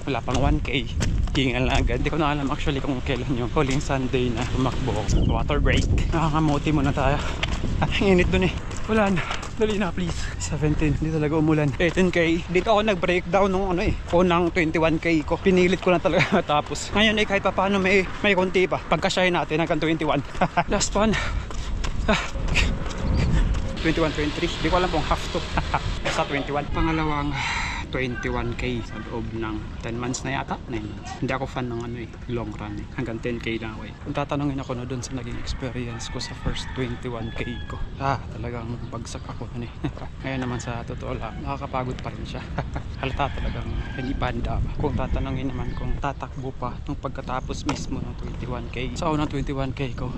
wala pang 1K. Hingal na agad. Hindi ko na alam actually kung kailan yung huling Sunday na tumakbo. Water break. Nakakamuti muna tayo. Ang init dun eh. Wala na. Dali na please. 17. Hindi talaga umulan. 18K. Dito ako nag-breakdown nung unang 21K ko. Pinilit ko na talaga matapos. Ngayon kahit pa paano may konti pa. Pagkasyahin natin hanggang 21. Last one. 21, 23. Hindi ko alam kung half to. Sa 21. Pangalawang 21K sa loob ng 10 months na yata. 9 months. Hindi ako fan ng long run hanggang 10K lang ako Kung tatanungin ako na dun sa naging experience ko sa first 21K ko, talagang bagsak ako nun Ngayon naman sa totoo lang, nakakapagod pa rin siya. Halata talagang hindi banda pa. Kung tatanungin naman kung tatakbo pa nung pagkatapos mismo ng 21K, sa unang 21K ko,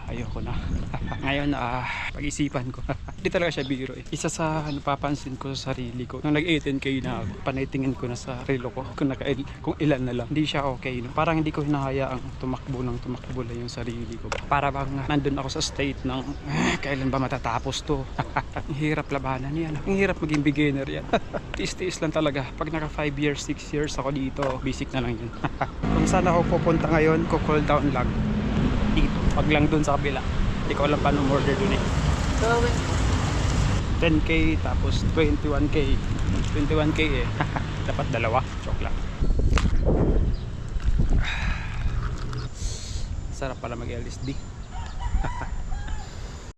ayoko na. Ngayon pag-isipan ko. Hindi talaga siya biro Isa sa napapansin ko sa sarili ko nung nag-18K na ako, panaytingin ko na sa relo ko kung ilan na lang. Hindi siya okay Parang hindi ko hinahayaang tumakbo lang yung sarili ko. Para bang nandun ako sa state ng kailan ba matatapos to. Ang hirap labanan yan. Ang hirap maging beginner yan. Tiis-tiis lang talaga. Pag naka 5 years, 6 years ako dito, basic na lang yun. Kung saan ako pupunta ngayon, cool down lang dito. Pag lang dun sa kabila. Hindi ko alam paano order dun 10K tapos 21K. 21K dapat dalawa. Joke lang. Sarap pala mag-LSD.